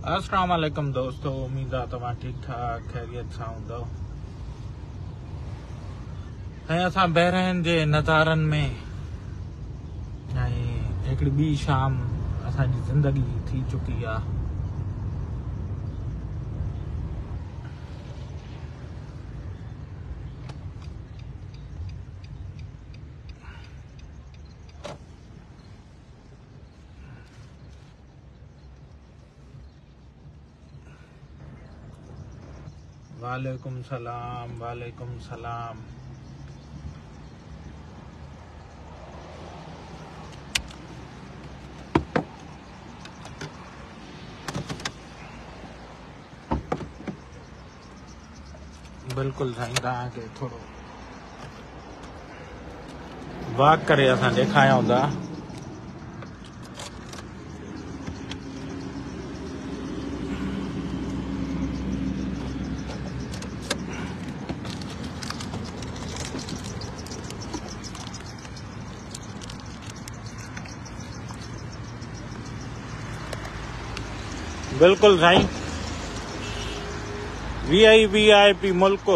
अस्सलाम वालेकुम दोस्तों, उम्मीद आहे तव्हां ठीक ठाक खैरियत सां हूंदव। ऐं असां बहरैन जे नज़ारनि में हिकिड़ी ॿी शाम असांजी ज़िंदगी थी चुकी आहे। वालेकुम सलाम, वालेकुम सलाम। बिल्कुल साईं, तव्हांखे थोरो वॉक करे असां ॾेखारियूं था। बिल्कुल साईं, वीआईपी मुल्क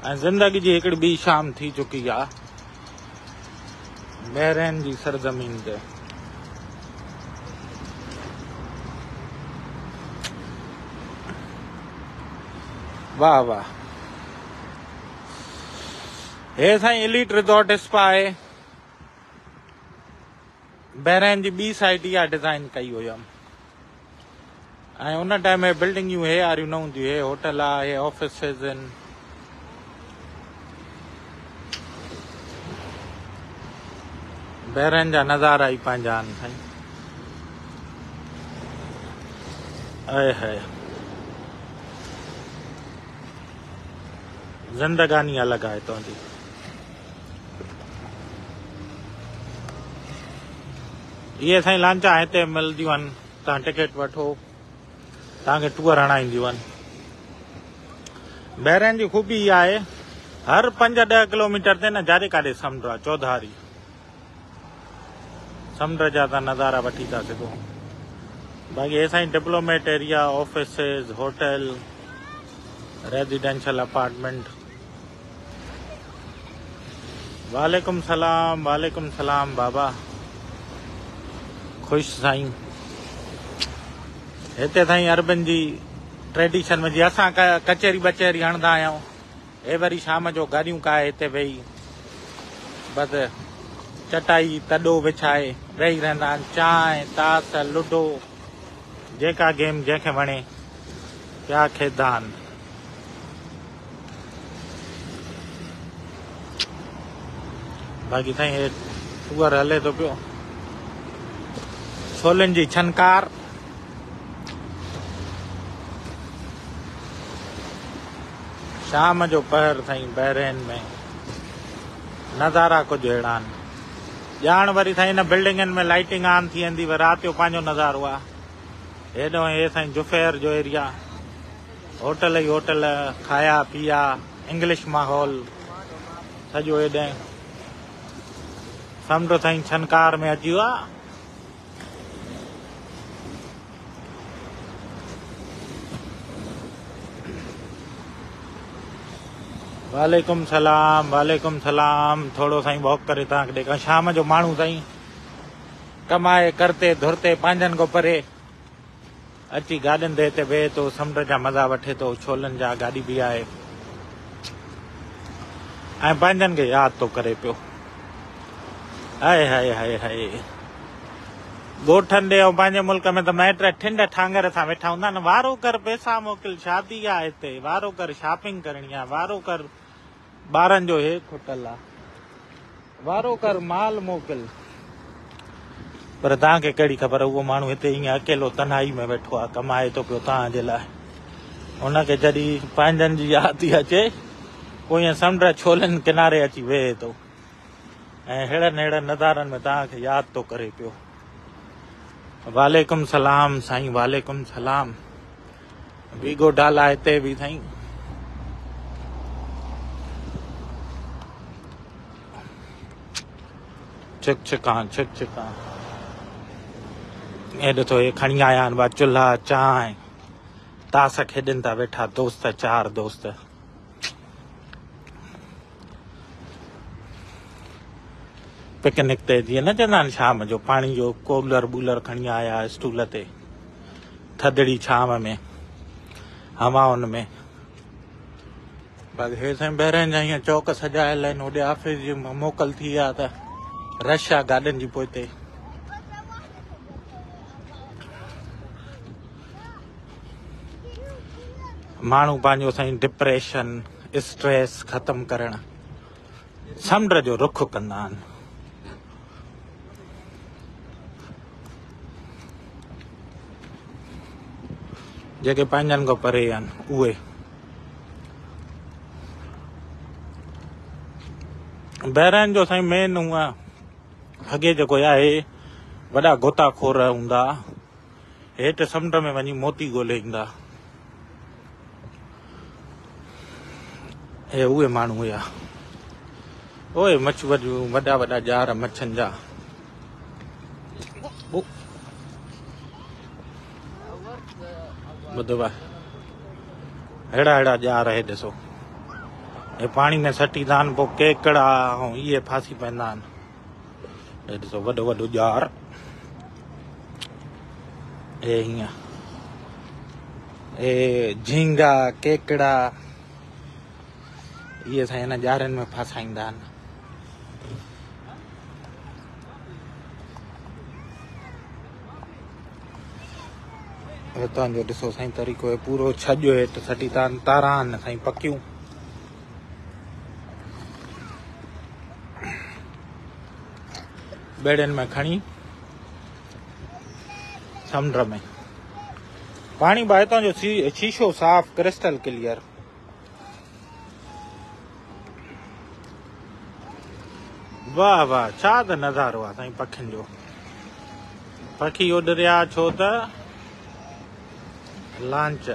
ऐं ज़िंदगी जी हिकिड़ी ॿी शाम थी चुकी आहे बहरैन जी सरज़मीन ते। वाह वाह। हे साईं एलीट रिज़ॉर्ट स्पा आहे। बहरैन जी ॿी साइड इहा डिज़ाइन कई हुयमि ऐं उन टाइम में बिल्डिंगियूं हे वारियूं न हूंदियूं। हे होटल आहे, हे ऑफिसिस आहिनि। बहरैन जा नज़ारा ई पंहिंजा आहिनि साईं। आए हाय, ज़िंदगानी अलॻि आहे हितां जी। इहे साईं लांचा हिते मिलंदियूं आहिनि। तव्हां टिकट वठो, तव्हांखे टूर हणाईंदियूं आहिनि। बहरैन जी ख़ूबी इहा आहे, हर 5-10 किलोमीटर ते न जाॾे काॾे समुंड आहे। चौधारी समुंड जा तव्हां नज़ारा वठी था सघो। बाक़ी हे साईं diplomat area, offices, hotel, residential apartment. वालेकुम सलाम, वालेकुम सलाम बाबा। ख़ुशि साईं। हिते साईं अरबन जी ट्रेडिशन में जीअं असां कचहरी बचहरी हणंदा आहियूं, हे वरी शाम जो गाॾियूं काए हिते वेही बसि चटाई तॾो विछाए वेही रहंदा आहिनि। चांहि, ताश, लूडो, जेका गेम जंहिंखे वणे पिया खेॾंदा आहिनि। बाक़ी साईं हे टूअर हले थो पियो। छोलनि जी छनकार, शाम जो पहर साईं बहरैन में नज़ारा कुझु अहिड़ा आहिनि। ॼाण वरी साईं हिन बिल्डिंगनि में लाइटिंग ऑन थी वेंदी, वरी राति जो पंहिंजो नज़ारो आहे। हेॾो हे साईं जुफेर जो एरिया, होटल ई होटल, खाया पिया, इंग्लिश माहौल सॼो हेॾे। समुंड साईं छनकार में अची वियो आहे। वालेकुम सलाम, वालेकुम सलाम। थोरो साईं वॉक करे तव्हांखे ॾेखारियां। शाम जो माण्हू साईं कमाए करते धुरते पंहिंजनि खां परे अची गाॾियुनि ते हिते वेहे थो, समुंड जा मज़ा वठे थो। छोलनि जा गाॾी बि आहे ऐं पंहिंजनि खे यादि थो करे पियो। हाय हाय हाय हाय। ॻोठनि ॾे ऐं पंहिंजे मुल्क में त माइट ठिंड ठांगर सां वेठा हूंदा आहिनि। वारो कर पैसा मोकिल, शादी आहे हिते। वारो कर शॉपिंग करणी आहे। वारो कर ॿारनि जो हे खुटल आहे। वारो कर माल मोकिल। पर तव्हांखे कहिड़ी ख़बर, उहो माण्हू हिते ईअं अकेलो तन्हाई में वेठो आहे, कमाए थो पियो तव्हांजे लाइ। हुनखे जॾहिं पंहिंजनि जी यादि थी अचे, पोइ ईअं समुंड छोलनि किनारे अची वेहे थो ऐं अहिड़नि अहिड़नि नज़ारनि में तव्हांखे यादि थो करे पियो। वालेकुम सलाम साईं, वालेकुम सलाम। वीगो डाला हिते बि साईं। छिक छिकां छिक छिकां। ये ॾिसो ये खणी आया आहिनि बा चुल्हा चांहि तास खेॾनि था वेठा दोस्त 4 दोस्त। पिकनिक ते जीअं न चवंदा आहिनि शाम जो पाणी जो कूलर वूलर खणी आया स्टूल ते थदड़ी छांव में हवाउनि में। बाक़ी हे साईं ॿाहिरां जा हीअं चौक सजायल आहिनि। होॾे ऑफिस जी मोकल थी आहे त रश आहे गाॾियुनि जी पोइ हिते। माण्हू पंहिंजो साईं डिप्रेशन स्ट्रेस ख़तम करण समुंड जो रुख कंदा आहिनि। जेके पंहिंजनि खां परे आहिनि उहे। ॿाहिरां जो साईं मेन हूअ अॻे जेको आहे वॾा गोताखोर हूंदा हेठि समुंड में वञी मोती ॻोल्हे ईंदा। हे उहे माण्हू हुया। ओए मछुआरियूं वॾा वॾा जार मच्छनि जा। ॿुधो आहे अहिड़ा अहिड़ा जार हे ॾिसो हे पाणी में सटींदा आहिनि पोइ केकड़ा ऐं इहे फासी पवंदा आहिनि। हे ॾिसो वॾो वॾो जार हे हीअं हे झींगा केकड़ा इहे साईं हिन जारनि में फासाईंदा आहिनि। हितां जो ॾिसो साईं तरीक़ो हे पूरो छॼो हेठि सटी था तारा आहिनि साईं पकियूं। बेड़नि में खणी समुंड में पानी बा हितां जो शीशो साफ़ क्रिस्टल क्लियर। वाह वाह छा त नज़ारो आहे साईं पखियुनि जो। पखी उॾरिया छो त लांच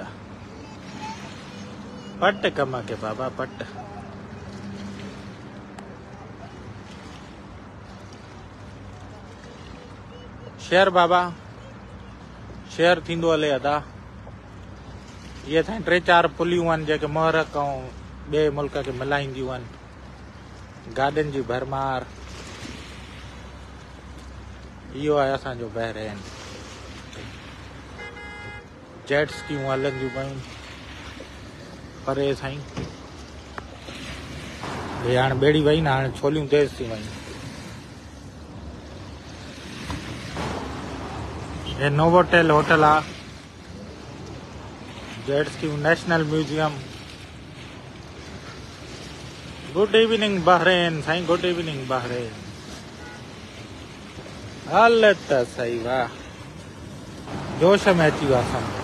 पट कम के बाबा पट। शेर बाबा शेर थींदो हले अदा। ये साईं 3-4 पुलियूं आहिनि जेके मुहरक ऐं ॿिए मुल्क खे मिलाईंदियूं आहिनि। गाॾियुनि जी भरमार इहो आहे असांजो बहरेन। जेट स्कियूं हलंदियूं पयूं परे साईं। हे हाणे ॿेड़ी वई न हाणे छोलियूं तेज़ थी वयूं। हे नोवोटेल होटल आहे। जेट स्कियूं national museum. Good evening Bahrain sain good evening Bahrain. हल त सही वाह जोश में अची वियो आहे समुंड।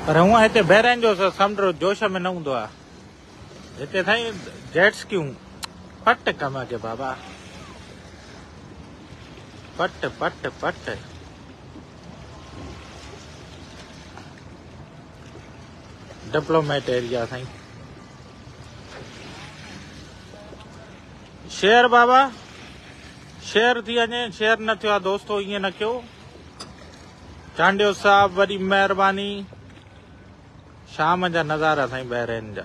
पर हूअं हिते बहरेन जो समुंड जोश में न हूंदो आहे। हिते साईं जेट स्कियूं पट कम के बाबा पट पट पट। डिप्लोमेट एरिया साईं। शेर बाबा शेर थी वञे शेर न थियो आहे दोस्तो ईअं न कयो। चांडियो साहब वॾी महिरबानी। शाम जा नज़ारा साईं बहरेन जा।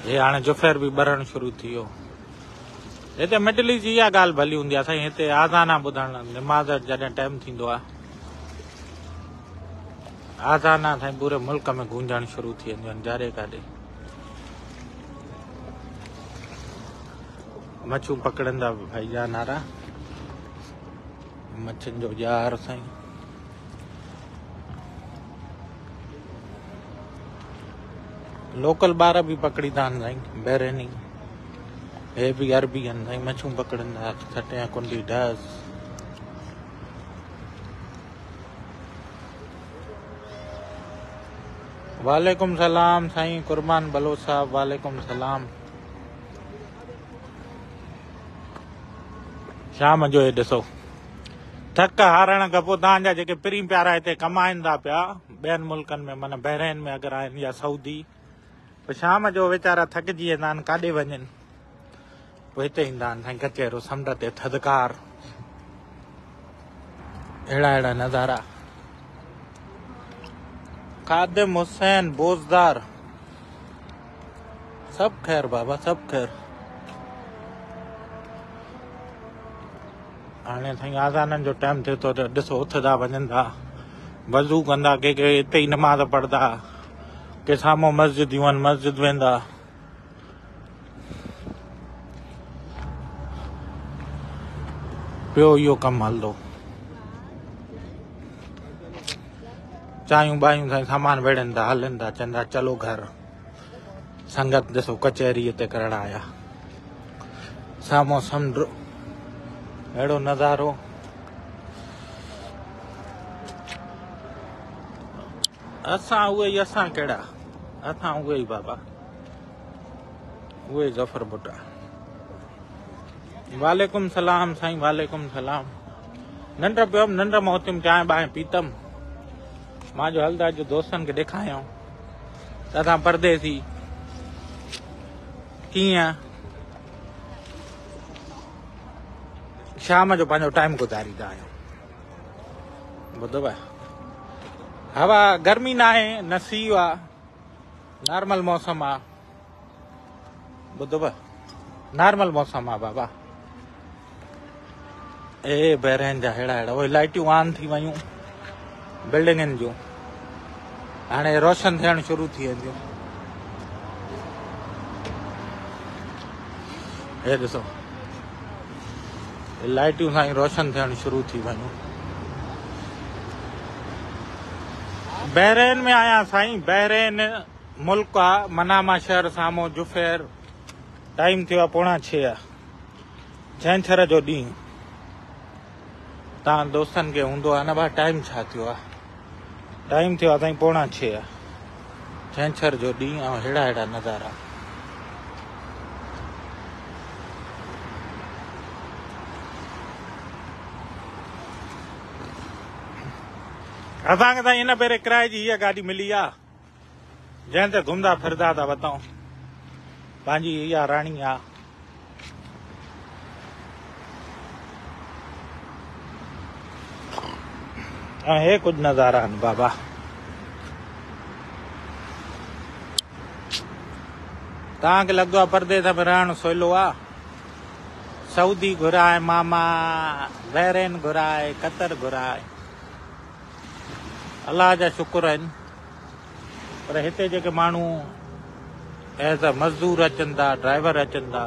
हे हाणे जुफेर बि ॿरण शुरू थी वियो। हिते मिडल ईस्ट जी इहा ॻाल्हि भली हूंदी आहे साईं। हिते आज़ाना ॿुधण निमाज़ जॾहिं टाइम थींदो आहे आज़ाना साईं पूरे मुल्क में गूंजण शुरू थी वेंदियूं आहिनि जारे काॾे। मच्छू पकड़ंदा भाई जा नारा मच्छियुनि जो जार साईं। लोकल ॿार बि पकड़ींदा आहिनि साईं बहरेनी। हे बि अरबी आहिनि साईं मच्छू पकड़ंदा छटिया कुंडी ढस। वालेकुम सलाम साईं कुर्बान बलोच साहब वालेकुम सलाम। शाम जो हे ॾिसो थक हारण खां पोइ तव्हांजा जेके पिरी प्यारा हिते कमाइनि था पिया ॿियनि मुल्कनि में माना बहरेन में अगरि आहिनि या सऊदी पोइ शाम जो वीचारा थकिजी वेंदा आहिनि काॾे वञनि। पोइ हिते ईंदा आहिनि साईं कचेरो समुंड ते थधिकार अहिड़ा अहिड़ा नज़ारा खादिम हुसैन बोज़दार सब ख़ैर बाबा सब ख़ैर हाणे साईं आज़ाननि जो टाइम थिए थो त ॾिसो उथंदा वञनि था वज़ू कंदा के हिते ई नमाज़ पढ़ंदा के साम्हूं मस्जिदियूं आहिनि मस्जिद वेंदा पियो इहो कमु हलंदो चायूं बायूं साईं सामान वेड़नि था हलनि था चवनि था चलो घर संगत ॾिसो कचहरी हिते करण आया साम्हूं समुंड अहिड़ो नज़ारो असां उहे ई असां कहिड़ा असां उहे ई बाबा उहे ज़फ़र बुटा वालेकुम सलाम साईं वालेकुम सलाम निंड पियुमि निंड मां उथियुमि चांहि ॿांहि पीतमि मां जो हलंदा जो दोस्तनि खे ॾेखारियऊं त असां परदेसी कीअं शाम जो पंहिंजो टाइम गुज़ारींदा आहियूं ॿुधो हवा गर्मी न आहे न सीउ आहे नॉर्मल मौसम आहे ॿुधो नॉर्मल मौसम आहे बाबा ए बहिरनि जा अहिड़ा अहिड़ा उहे लाइटियूं ऑन थी वियूं बिल्डिंगनि जूं हाणे रोशन थियणु शुरू थी वेंदियूं हे ॾिसो लाइटियूं साईं रोशन थियणु शुरू थी वियूं बहरेन में आया साईं बहरेन मुल्क आहे मनामा शहर साम्हूं जुफेर टाइम थियो आहे 5:45 छंछर जो ॾींहुं तव्हां दोस्तनि खे हूंदो आहे न भाउ टाइम छा थियो आहे टाइम थियो आहे साईं 5:45 छंछर जो ॾींहुं ऐं अहिड़ा अहिड़ा नज़ारा असांखे साईं हिन भेरे किराए जी हीअ गाॾी मिली आहे जंहिं ते घुमंदा फिरंदा था वतऊं पंहिंजी इहा राणी आहे ऐं हे कुझु नज़ारा आहिनि बाबा तव्हांखे लॻंदो आहे परदेस में रहणु सवलो आहे सऊदी घुराए मामा बहरेन घुराए कतर घुराए अलाह जा शुक्र आहिनि पर हिते जेके माण्हू एज़ अ मज़दूर अचनि था ड्राइवर अचनि था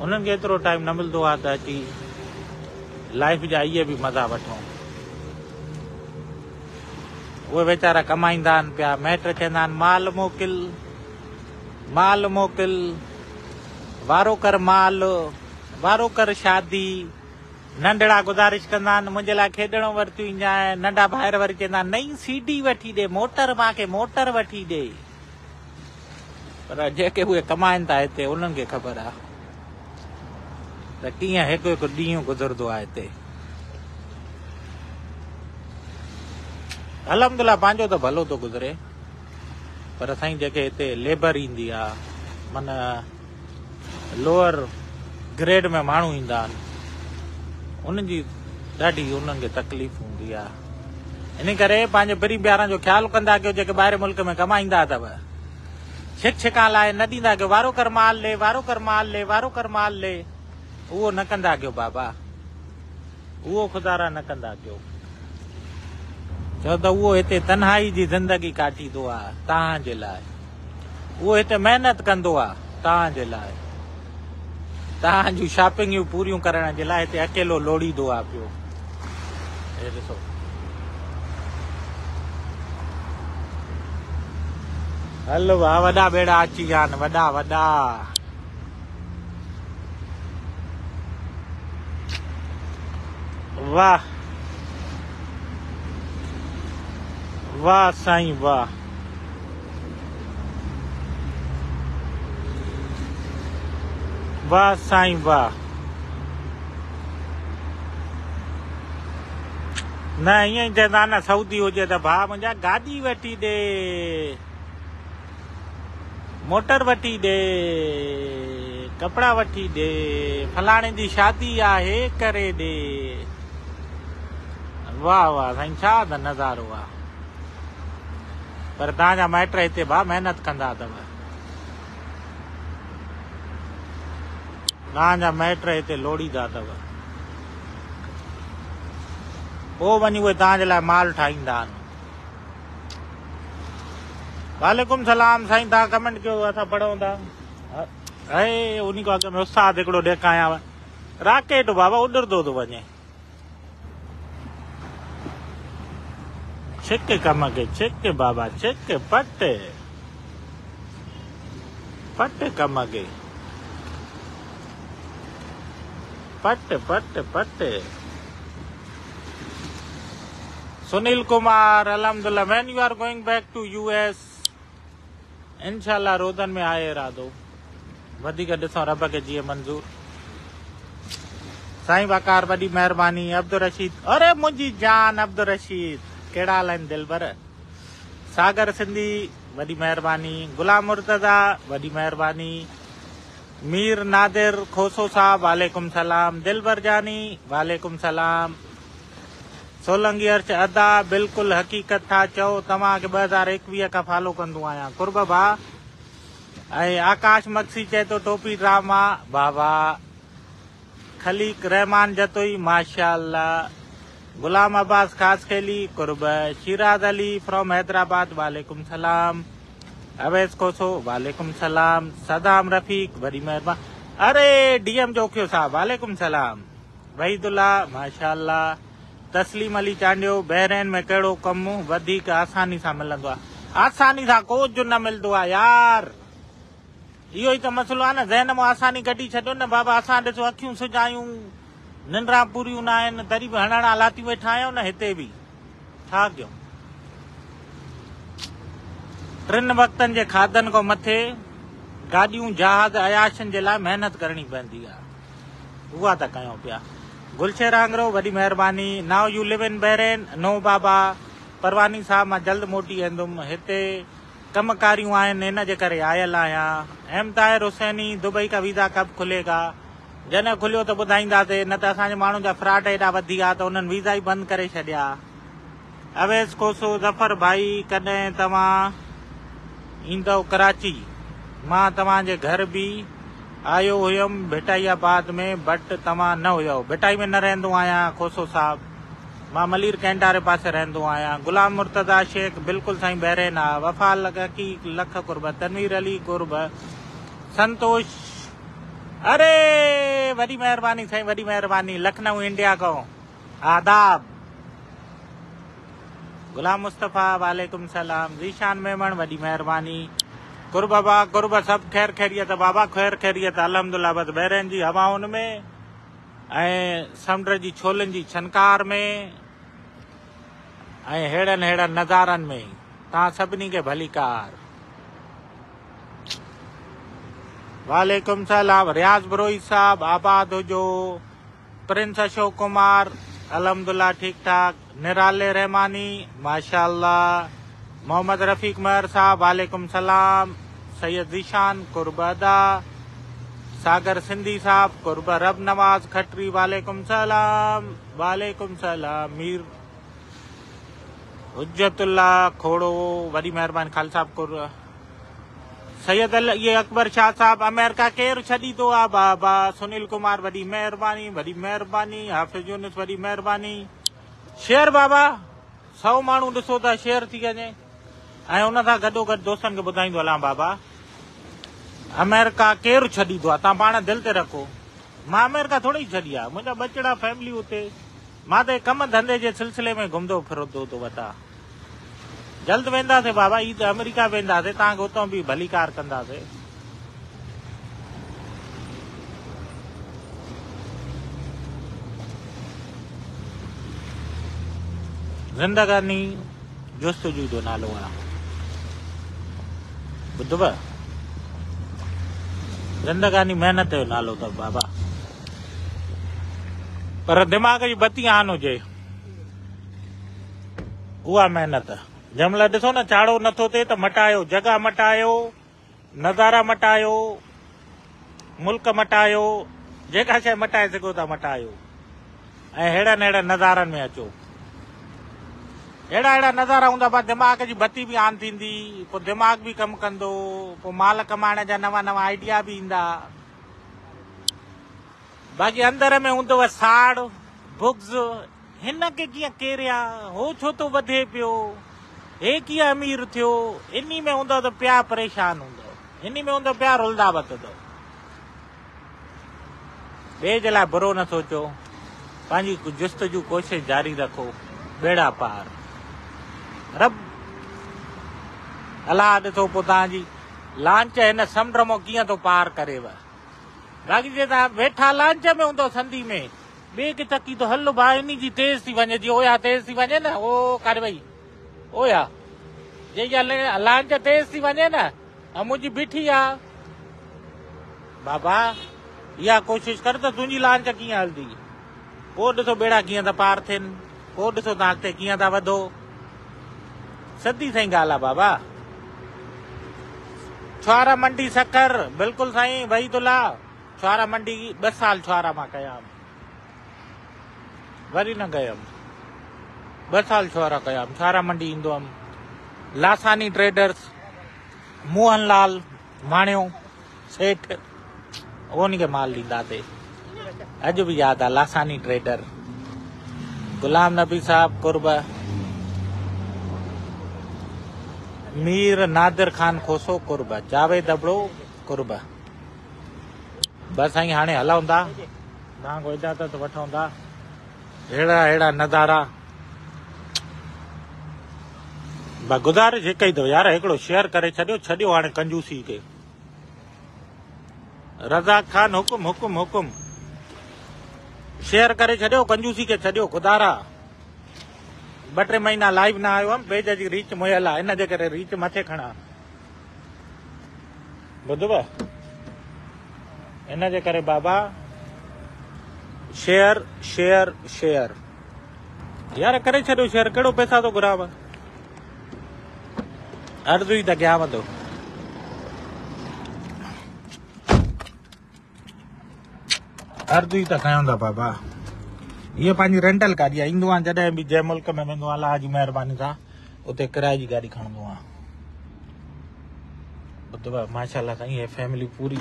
उन्हनि खे एतिरो टाइम न मिलंदो आहे त अची लाइफ जा इहे बि मज़ा वठूं उहे वीचारा कमाईंदा आहिनि पिया माइट चवंदा आहिनि माल मोकिल वारो कर माल वारो कर शादी नंढड़ा गुज़ारिश कंदा आहिनि मुंहिंजे लाइ खेॾणो वरितियूं जाए नंढा ॿाहिरि वरी चवंदा आहिनि नई सीडी वठी ॾे मोटर मूंखे मोटर वठी ॾे पर जेके उहे कमाइनि था हिते उन्हनि खे ख़बर आहे त कीअं हिकु हिकु ॾींहुं गुज़रंदो आहे हिते अलहमदुल्ला पंहिंजो त भलो थो गुज़रे पर साईं जेके हिते लेबर ईंदी आहे माना लोअर ग्रेड में माण्हू ईंदा आहिनि उन्हनि जी ॾाढी उन्हनि खे तकलीफ़ हूंदी आहे इन करे पंहिंजे ॿिरी ॿारनि जो ख़्यालु कंदा कयो जेके ॿाहिरि मुल्क में कमाईंदा अथव छिक छिका लाइ न ॾींदा कयो वारो कर माल ले वारो कर माल ले वारो कर माल ले उहो न कंदा कयो बाबा उहो खुदारा न कंदा कयो छो त उहो हिते तन्हाई जी ज़िंदगी काटींदो आहे तव्हांजे लाइ उहो हिते महिनत कंदो आहे तव्हांजे लाइ तव्हां जूं शॉपिंगियूं पूरियूं करण जे लाइ हिते अकेलो लोड़ींदो आहे पियो हे ॾिसो हल वाह वॾा बेड़ा अची विया आहिनि वॾा वॾा वाह वाह साईं वाह वाह साईं वाह न ईअं ई चवंदा न सऊदी हुजे त भाउ मुंहिंजा गाॾी वठी ॾे मोटर वठी ॾे कपड़ा वठी दे, फलाणे जी शादी आहे करे दे। वाह वाह साईं, छा त नज़ारो आहे। पर तव्हांजा माइट हिते भाउ महिनत कंदा अथव, तव्हांजा माइट हिते लोड़ींदा अथव, पोइ वञी उहे तव्हांजे लाइ माल ठाहींदा आहिनि। वालेकुम सलाम साईं, तव्हां कमेंट कयो, असां पढ़ूं था। उन खां अॻु में उस्ताद हिकिड़ो ॾेखारियांव, राकेट बाबा उॾरंदो थो वञे। छिक कम के छिक बाबा छिक, पट पट कम के पट पट पट। सुनील कुमार, अलहमदुल्ला। When you are going back to US? इंशाल्लाह रोदन में आहे इरादो, वधीक ॾिसो रब खे जीअं मंज़ूर। साईं वाकार वॾी महिरबानी। अब्दुल रशीद, अरे मुंहिंजी जान अब्दुल रशीद, कहिड़ा हाल आहिनि दिलबर? सागर सिंधी वॾी महिरबानी। गुलाम मुर्तज़ा वॾी महिरबानी। मीर नादिर खोसो साहब वालेकुम सलाम। दिलबर जानी वालेकुम सलाम। सोलंगी अर्श अदा, बिल्कुलु हक़ीक़त था चओ, तव्हांखे 2021 खां फॉलो कंदो आहियां। कुर्ब भाउ। ऐं आकाश मक्सी चए थो टोपी ड्रामा बाबा। खलीक रहमान जतोई माशाअल्लाह। गुलाम अब्बास खास खेली कुर्ब। शिराज अली फ्रॉम हैदराबाद वालेकुम सलाम। अवैस कोसो वालेकुम सलाम। सदाम रफीक वॾी महिरबानी। अरे डीएम जोखियो साहब वालेकुम सलाम। वहीदुल्ला माशाअल्लाह। तस्लीम अली चांडियो, बहरेन में कहिड़ो कमु वधीक आसानी सां मिलंदो आहे? आसानी सां कुझु न मिलंदो आहे यार, इहो ई त मसइलो आहे न। ज़हन मां आसानी कढी छॾियो न बाबा। असां ॾिसो अखियूं सुजायूं, निंड्रा पूरियूं न आहिनि, तॾहिं बि हणणा लाती वेठा आहियूं न। हिते बि छा कयूं? 3 वक़्तनि जे खाधनि खां मथे गाॾियूं जहाज अयाशनि जे लाइ महिनत करणी पवंदी आहे, उहा त कयूं पिया। गुलशेर आंगरो वॾी महिरबानी। Now you live in Bahrain? No बाबा। परवानी साहब, मां जल्द मोटी वेंदुमि, हिते कमकारियूं आहिनि इन जे करे आयल आहियां। एम ताहिर हुसैनी, दुबई का वीज़ा कब खुलेगा? जॾहिं खुलियो त ॿुधाईंदासीं, न त असांजे माण्हुनि जा फ्रॉड हेॾा वधी विया त उन्हनि वीज़ा ई बंदि करे छॾिया। अवैस कोसो, ज़फर भाई, कॾहिं तव्हां ईंदव कराची? मां तव्हांजे घर बि आयो हुयुमि भिटाइयाबाद में, बट तव्हां न हुयो। भिटाई में न रहंदो आहियां खोसो साहब, मां मलीर कैंट वारे पासे रहंदो आहियां। गुलाम मुर्तज़ा शेख, बिल्कुलु साईं बहरेन आहे। वफ़ा लकी लख कुर्ब। तनवीर अली कुर्ब। संतोष, अरे वॾी महिरबानी साईं, वॾी महिरबानी। लखनऊ इंडिया को आदाब। गुलाम मुस्तफ़ा वालेकुम सलाम। ज़ीशान मेमण वॾी महिरबानी। कुर्ब बाबा कुर्ब, सभु ख़ैर ख़ैरियत बाबा? ख़ैर ख़ैरियत अल्हम्दुलिल्लाह। बसि बहरेन जी हवाउनि में ऐं समुंड जी छोलनि जी छनकार में ऐं हेड़नि नज़ारनि में तव्हां सभिनी खे भलीकार। वालेकुम सलाम। रियाज़ बरोई साहब आबाद हुजो। प्रिंस अशोक कुमार अल्हम्दुलिल्लाह ठीक ठाक। निराले रहमानी माशाअल्लाह। मोहम्मद रफीक महर साहब वालेकुम सलाम। सैयद ज़ीशान कुर्ब अदा। सागर सिंधी साहब कुर्ब। रब नवाज खटरी वालेकुम सलाम। वालेकुम सलाम। मीर हुज्जतुल्ला खोड़ो वॾी महिरबानी। खालसा कुर्ब। सैयद ये अकबर शाह साहब अमेरिका केरु छॾी थो आहे बाबा? सुनील कुमार वॾी महिरबानी, वॾी महिरबानी। हाफ़िज़ यूनिस वॾी महिरबानी। शेयर बाबा 100 माण्हू ॾिसो था, शेयर थी वञे ऐं उन सां गॾोगॾु दोस्तनि खे ॿुधाईंदो हलां बाबा अमेरिका केरु छॾी थो आहे। तव्हां पाण दिलि ते रखो, मां अमेरिका थोरी छॾी आहे, मुंहिंजा बचड़ा फैमिली हुते। मां त कम धंधे जे सिलसिले में घुमंदो फिरंदो थो वठां। जल्द वेंदासीं बाबा, ई त अमेरिका वेंदासीं, तव्हांखे उतां बि भलीकार कंदासीं। ज़िंदगानी जुस्तजू जो नालो आहे, ॿुधव? ज़िंदगानी महिनत जो नालो अथव बाबा, पर दिमाग़ जी बत्ती आन हुजे उहा महिनत। जंहिंमहिल ॾिसो न चाड़ो नथो थिए त मटायो, जॻह मटायो, नज़ारा मटायो, मुल्क मटायो, जेका शइ मटाए सघो था मटायो ऐं अहिड़नि अहिड़नि नज़ारनि में अचो। अहिड़ा नज़ारा हूंदा, पोइ दिमाग़ जी बत्ती बि ऑन थींदी, पोइ दिमाग़ बि कमु कंदो, पोइ माल कमाइण जा नवां नवां आइडिया बि ईंदा। बाक़ी अंदर में हूंदव साड़ बुग्ज़, हिन खे कीअं केरिया, हो छो थो वधे पियो, हे कीअं अमीर थियो, इन्ही में हूंदव त पिया परेशान हूंदव, इन्ही में हूंदव पिया रुलदा वतंदव। ॿिए जे लाइ बुरो न सोचो, पंहिंजी जुस्तजू कोशिश जारी रखो, बेड़ा पार। रब अलाह ॾिसो पोइ तव्हांजी लांच हिन समुंड मां कीअं थो पार करेव। बाक़ी जे तव्हां वेठा लांच में हूंदो संधी में, ॿिए खे चकी थो हल भाउ इन जी तेज़ थी वञे, जीअं ओया तेज़ थी वञे न, ओ कर भई ओया जे लांच तेज़ थी वञे न, ऐं मुंहिंजी बीठी आहे बाबा इहा कोशिश कर त तुंहिंजी लांच कीअं हलंदी, पोइ ॾिसो बेड़ा कीअं था पार थियनि, पोइ ॾिसो तव्हां अॻिते कीअं था वधो। सदी सही ॻाल्हि आहे बाबा। छुआरा मंडी सकर, बिल्कुलु साईं वहीदुल्ला, छुआरा मंडी 2 साल छुआरा मां कया, वरी न गयमि, 2 साल छुआरा कया, छुआरा मंडी ईंदो हुअमि। लासानी ट्रेडर्स, मोहनलाल माणियो सेठ, उन खे माल ॾींदासीं, अॼु बि यादि आहे लासानी ट्रेडर, गुलाम नबी साहब कुर्ब, मीर नादिर खान खोसो कुर्ब, जावेद अबड़ो कुर्ब। बस साईं हाणे हलूं था, तव्हां को इजाज़त वठूं था। अहिड़ा नज़ारा गुज़ारिश हिकु ई अथव यार, हिकिड़ो शेयर करे छॾियो हाणे कंजूसी खे। रज़ाक खान हुकुम हुकुम हुकुम, शेयर करे छॾियो, कंजूसी खे छॾियो खुदारा। 2-3 महीना लाइव न आयो हुअमि, पेज जी रीच मुयल आहे, इन जे करे रीच मथे खणा, ॿुधव, इन जे करे बाबा शेयर शेयर शेयर यार करे छॾियो शेयर, कहिड़ो पैसा थो घुराव, अर्ज़ु ई त कयांव थो। अर्ज़ु ई त कयूं था बाबा। ये पंहिंजी रेंटल गाड़ी आहे, ईंदो आहियां जॾहिं बि जंहिं मुल्क में वेंदो आहियां, अलाह जी महिरबानी सां उते किराए जी गाड़ी खणंदो आहियां। ॿुधव माशाल्लाह साईं, हे फैमिली पूरी,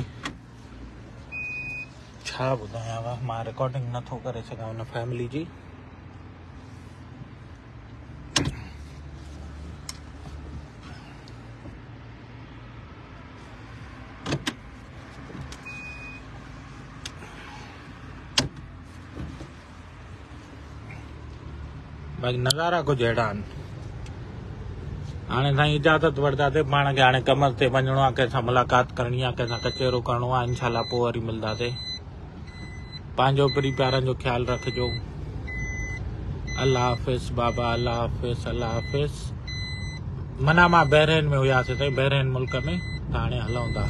छा ॿुधायांव, मां रिकॉर्डिंग नथो करे सघां हुन फैमिली जी। बाक़ी नज़ारा कुछ अहिड़ा आहिनि। हाणे साईं इजाज़त वठंदासीं, पाण खे हाणे कम ते वञिणो आहे, कंहिंसां मुलाक़ात करणी आहे, कंहिंसां कचेरो करिणो आहे, इंशाल्लाह पोइ वरी मिलंदासीं। पंहिंजो प्री प्यारनि जो ख्यालु रखिजो। अल्लाह हाफ़िज़ बाबा, अल्लाह हाफ़िज़, अल्लाह हाफ़िज़। मना मां बहरेन में हुयासीं साईं, बहरेन मुल्क में, त हाणे हलूं था।